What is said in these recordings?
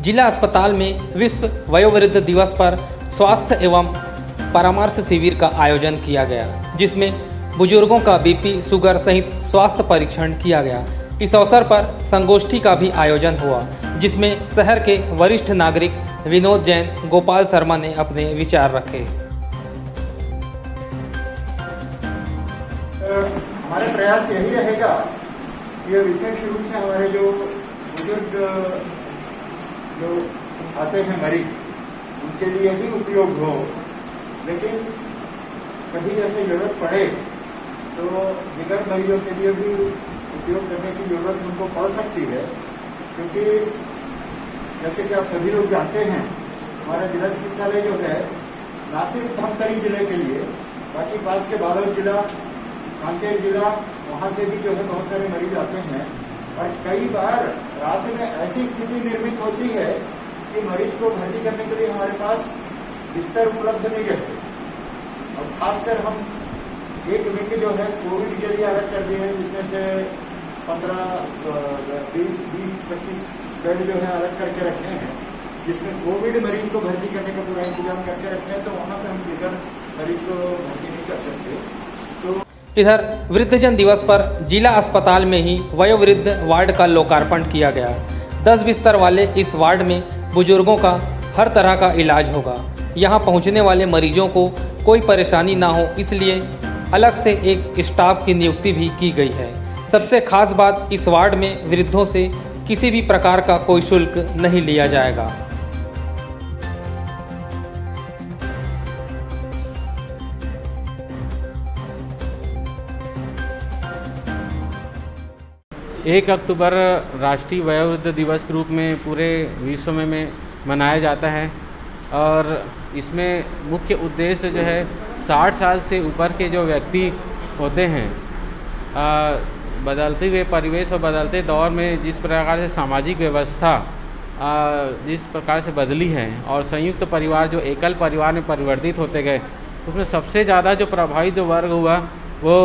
जिला अस्पताल में विश्व वयोवृद्ध दिवस पर स्वास्थ्य एवं परामर्श शिविर का आयोजन किया गया, जिसमें बुजुर्गों का बीपी, शुगर सहित स्वास्थ्य परीक्षण किया गया। इस अवसर पर संगोष्ठी का भी आयोजन हुआ, जिसमें शहर के वरिष्ठ नागरिक विनोद जैन, गोपाल शर्मा ने अपने विचार रखे। हमारे प्रयास यही रहेगा कि विशेष रूप से हमारे जो बुजुर्ग जो आते हैं मरीज, उनके लिए ही उपयोग हो, लेकिन कभी ऐसे जरूरत पड़े तो दिगर मरीजों के लिए भी उपयोग करने की जरूरत उनको पड़ सकती है। क्योंकि जैसे कि आप सभी लोग जानते हैं, हमारा जिला चिकित्सालय जो है न सिर्फ धमतरी जिले के लिए, बाकी पास के बालोद जिला, कांकेर जिला, वहाँ से भी जो है बहुत सारे मरीज आते हैं। और कई बार रात में ऐसी स्थिति निर्मित होती है कि मरीज को भर्ती करने के लिए हमारे पास बिस्तर उपलब्ध नहीं रहते। और खासकर हम एक विंग जो है कोविड के लिए अलग कर दिए हैं, जिसमें से 15, 20, 25 बेड जो है अलग करके रखे हैं, जिसमें कोविड मरीज को भर्ती करने का पूरा इंतजाम करके रखे हैं। तो वहाँ पर हम बिगर मरीज को भर्ती नहीं कर सकते। तो इधर वृद्धजन दिवस पर जिला अस्पताल में ही वयोवृद्ध वार्ड का लोकार्पण किया गया। 10 बिस्तर वाले इस वार्ड में बुजुर्गों का हर तरह का इलाज होगा। यहाँ पहुँचने वाले मरीजों को कोई परेशानी ना हो, इसलिए अलग से एक स्टाफ की नियुक्ति भी की गई है। सबसे खास बात, इस वार्ड में वृद्धों से किसी भी प्रकार का कोई शुल्क नहीं लिया जाएगा। एक अक्टूबर राष्ट्रीय वयोवृद्ध दिवस के रूप में पूरे विश्व में मनाया जाता है और इसमें मुख्य उद्देश्य जो है 60 साल से ऊपर के जो व्यक्ति होते हैं, बदलते हुए परिवेश और बदलते दौर में जिस प्रकार से सामाजिक व्यवस्था जिस प्रकार से बदली है और संयुक्त परिवार जो एकल परिवार में परिवर्तित होते गए, उसमें सबसे ज़्यादा जो प्रभावित जो वर्ग हुआ वो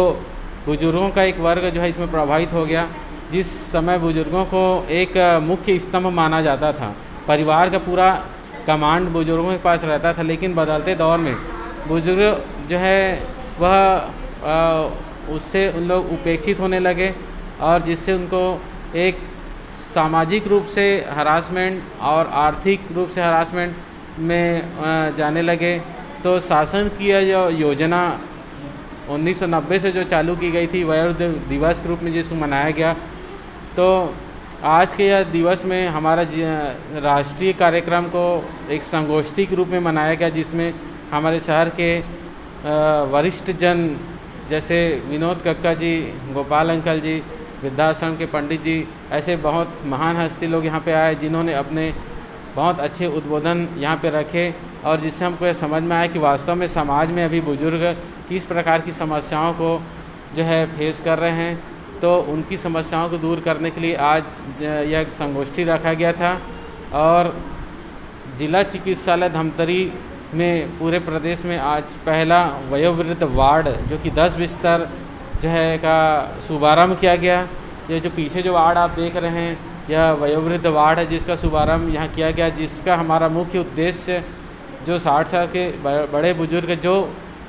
बुजुर्गों का एक वर्ग जो है इसमें प्रभावित हो गया। जिस समय बुजुर्गों को एक मुख्य स्तंभ माना जाता था, परिवार का पूरा कमांड बुजुर्गों के पास रहता था, लेकिन बदलते दौर में बुजुर्ग जो है वह उससे उन लोग उपेक्षित होने लगे और जिससे उनको एक सामाजिक रूप से हरासमेंट और आर्थिक रूप से हरासमेंट में जाने लगे। तो शासन की जो योजना 1990 से जो चालू की गई थी वयोवृद्ध दिवस के रूप में जिसको मनाया गया, तो आज के यह दिवस में हमारा राष्ट्रीय कार्यक्रम को एक संगोष्ठी के रूप में मनाया गया, जिसमें हमारे शहर के वरिष्ठ जन जैसे विनोद कक्का जी, गोपाल अंकल जी, वृद्धाश्रम के पंडित जी, ऐसे बहुत महान हस्ती लोग यहाँ पे आए, जिन्होंने अपने बहुत अच्छे उद्बोधन यहाँ पे रखे और जिससे हमको यह समझ में आया कि वास्तव में समाज में अभी बुजुर्ग किस प्रकार की समस्याओं को जो है फेस कर रहे हैं। तो उनकी समस्याओं को दूर करने के लिए आज यह संगोष्ठी रखा गया था और जिला चिकित्सालय धमतरी में पूरे प्रदेश में आज पहला वयोवृद्ध वार्ड जो कि 10 बिस्तर जो है का शुभारम्भ किया गया। ये जो पीछे जो वार्ड आप देख रहे हैं, यह वयोवृद्ध वार्ड है जिसका शुभारम्भ यहाँ किया गया, जिसका हमारा मुख्य उद्देश्य जो 60 साल के बड़े बुजुर्ग जो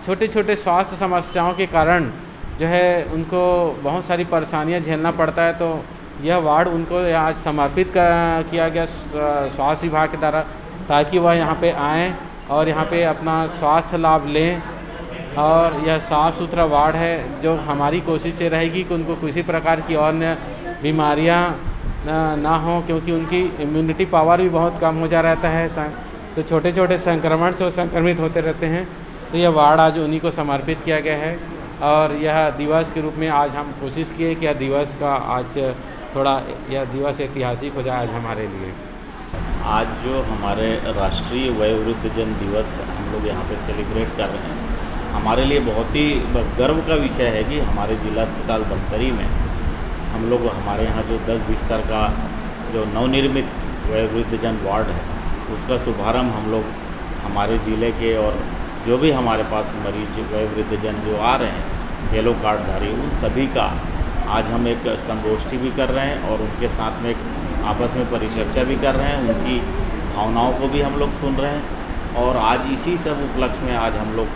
छोटे छोटे स्वास्थ्य समस्याओं के कारण जो है उनको बहुत सारी परेशानियां झेलना पड़ता है, तो यह वार्ड उनको आज समर्पित किया गया स्वास्थ्य विभाग के द्वारा, ताकि वह यहाँ पे आएँ और यहाँ पे अपना स्वास्थ्य लाभ लें। और यह साफ़ सुथरा वार्ड है, जो हमारी कोशिश ये रहेगी कि उनको किसी प्रकार की और बीमारियाँ ना हो, क्योंकि उनकी इम्यूनिटी पावर भी बहुत कम हो जा रहता है, तो छोटे छोटे संक्रमण से संक्रमित होते रहते हैं। तो यह वार्ड आज उन्हीं को समर्पित किया गया है और यह दिवस के रूप में आज हम कोशिश किए कि यह दिवस का आज थोड़ा यह दिवस ऐतिहासिक हो जाए आज हमारे लिए। आज जो हमारे राष्ट्रीय वयोवृद्ध जन दिवस हम लोग यहाँ पे सेलिब्रेट कर रहे हैं, हमारे लिए बहुत ही गर्व का विषय है कि हमारे जिला अस्पताल धमतरी में हम लोग हमारे यहाँ जो 10 बिस्तर का जो नवनिर्मित वयोवृद्ध जन वार्ड है, उसका शुभारम्भ हम लोग हमारे ज़िले के और जो भी हमारे पास मरीज वयोवृद्ध जन जो आ रहे हैं येलो कार्डधारी, उन सभी का आज हम एक संगोष्ठी भी कर रहे हैं और उनके साथ में एक आपस में परिचर्चा भी कर रहे हैं, उनकी भावनाओं को भी हम लोग सुन रहे हैं। और आज इसी सब उपलक्ष्य में आज हम लोग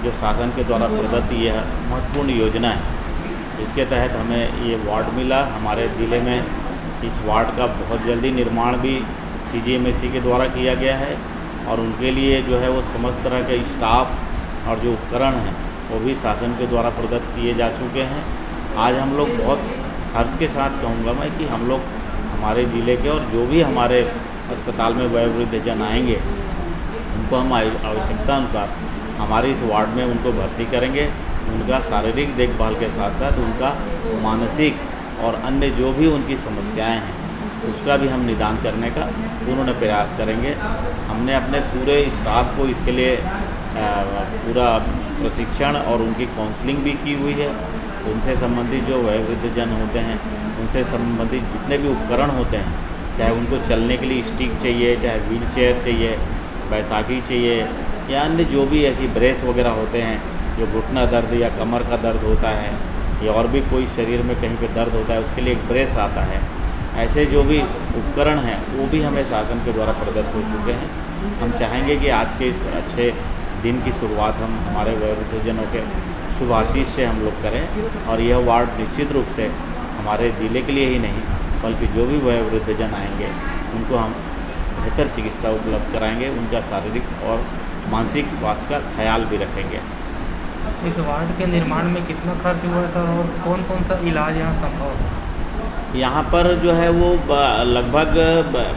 जो शासन के द्वारा प्रदत्त ये महत्वपूर्ण योजना है, इसके तहत हमें ये वार्ड मिला। हमारे ज़िले में इस वार्ड का बहुत जल्दी निर्माण भी CGMSE के द्वारा किया गया है और उनके लिए जो है वो समस्त तरह के स्टाफ और जो उपकरण हैं वो भी शासन के द्वारा प्रदत्त किए जा चुके हैं। आज हम लोग बहुत हर्ष के साथ कहूँगा मैं कि हम लोग हमारे ज़िले के और जो भी हमारे अस्पताल में वयोवृद्ध जन आएंगे उनको हम आवश्यकता अनुसार हमारे इस वार्ड में उनको भर्ती करेंगे। उनका शारीरिक देखभाल के साथ साथ उनका मानसिक और अन्य जो भी उनकी समस्याएं हैं उसका भी हम निदान करने का पूर्ण प्रयास करेंगे। हमने अपने पूरे स्टाफ को इसके लिए पूरा प्रशिक्षण और उनकी काउंसलिंग भी की हुई है। उनसे संबंधित जो वयोवृद्ध जन होते हैं उनसे संबंधित जितने भी उपकरण होते हैं, चाहे उनको चलने के लिए स्टिक चाहिए, चाहे व्हील चेयर चाहिए, बैसाखी चाहिए या अन्य जो भी ऐसी ब्रेस वगैरह होते हैं, जो घुटना दर्द या कमर का दर्द होता है या और भी कोई शरीर में कहीं पे दर्द होता है उसके लिए एक ब्रेस आता है। ऐसे जो भी उपकरण हैं वो भी हमें शासन के द्वारा प्रदत्त हो चुके हैं। हम चाहेंगे कि आज के इस अच्छे दिन की शुरुआत हम हमारे वयोवृद्धजनों के शुभ आशीष से हम लोग करें और यह वार्ड निश्चित रूप से हमारे ज़िले के लिए ही नहीं बल्कि जो भी वयोवृद्धजन आएंगे उनको हम बेहतर चिकित्सा उपलब्ध कराएंगे, उनका शारीरिक और मानसिक स्वास्थ्य का ख्याल भी रखेंगे। इस वार्ड के निर्माण में कितना खर्च हुआ है सर और कौन कौन सा इलाज यहाँ संभव है? यहाँ पर जो है वो लगभग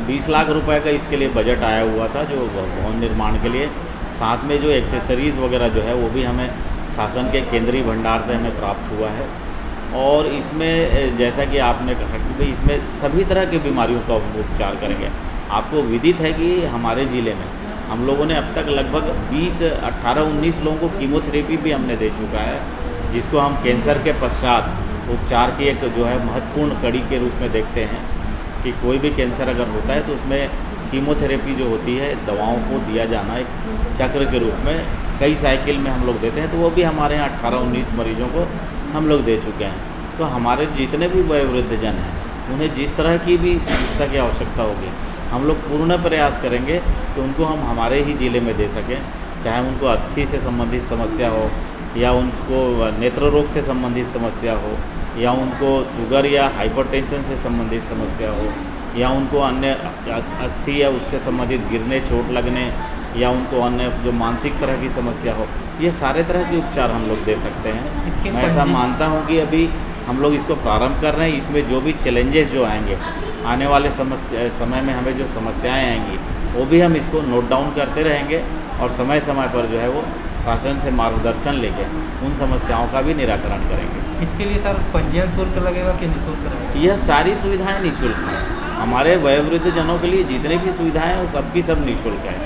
20 लाख रुपए का इसके लिए बजट आया हुआ था जो भवन निर्माण के लिए। साथ में जो एक्सेसरीज़ वगैरह जो है वो भी हमें शासन के केंद्रीय भंडार से हमें प्राप्त हुआ है। और इसमें जैसा कि आपने कहा कि भाई इसमें सभी तरह की बीमारियों का उपचार करेंगे। आपको विदित है कि हमारे ज़िले में हम लोगों ने अब तक लगभग 18-19 लोगों को कीमोथेरेपी भी हमने दे चुका है, जिसको हम कैंसर के पश्चात उपचार की एक जो है महत्वपूर्ण कड़ी के रूप में देखते हैं कि कोई भी कैंसर अगर होता है तो उसमें कीमोथेरेपी जो होती है दवाओं को दिया जाना एक चक्र के रूप में कई साइकिल में हम लोग देते हैं, तो वो भी हमारे यहाँ 18-19 मरीजों को हम लोग दे चुके हैं। तो हमारे जितने भी वयोवृद्ध जन हैं उन्हें जिस तरह की भी चिकित्सा की आवश्यकता होगी हम लोग पूर्ण प्रयास करेंगे कि उनको हम हमारे ही ज़िले में दे सकें, चाहे उनको अस्थि से संबंधित समस्या हो या उनको नेत्र रोग से संबंधित समस्या हो या उनको शुगर या हाइपरटेंशन से संबंधित समस्या हो या उनको अन्य अस्थि या उससे संबंधित गिरने, चोट लगने या उनको अन्य जो मानसिक तरह की समस्या हो, ये सारे तरह के उपचार हम लोग दे सकते हैं। मैं ऐसा मानता हूँ कि अभी हम लोग इसको प्रारंभ कर रहे हैं। इसमें जो भी चैलेंजेस जो आएंगे आने वाले समय में हमें जो समस्याएं आएंगी वो भी हम इसको नोट डाउन करते रहेंगे और समय समय पर जो है वो शासन से मार्गदर्शन लेके उन समस्याओं का भी निराकरण करेंगे। इसके लिए सर पंजीयन शुल्क लगेगा कि निःशुल्क रहेगा? यह सारी सुविधाएं निःशुल्क हैं। हमारे वयोवृद्ध जनों के लिए जितने भी सुविधाएं हैं वो सबकी सब निःशुल्क है,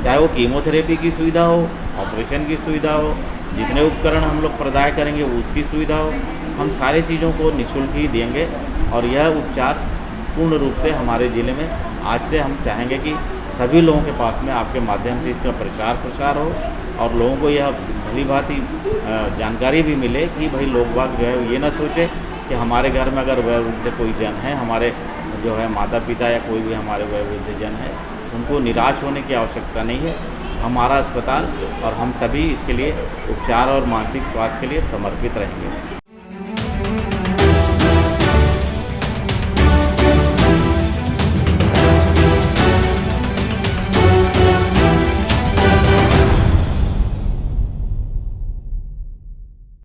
चाहे वो कीमोथेरेपी की सुविधा हो, ऑपरेशन की सुविधा हो, जितने उपकरण हम लोग प्रदान करेंगे वो उसकी सुविधा हो, हम सारे चीज़ों को निःशुल्क ही देंगे। और यह उपचार पूर्ण रूप से हमारे ज़िले में आज से हम चाहेंगे कि सभी लोगों के पास में आपके माध्यम से इसका प्रचार प्रसार हो और लोगों को यह भली भांति जानकारी भी मिले कि भाई लोग बाग जो है ये ना सोचे कि हमारे घर में अगर वयोवृद्ध कोई जन है, हमारे जो है माता पिता या कोई भी हमारे वयोवृद्ध जन है, उनको निराश होने की आवश्यकता नहीं है। हमारा अस्पताल और हम सभी इसके लिए उपचार और मानसिक स्वास्थ्य के लिए समर्पित रहेंगे।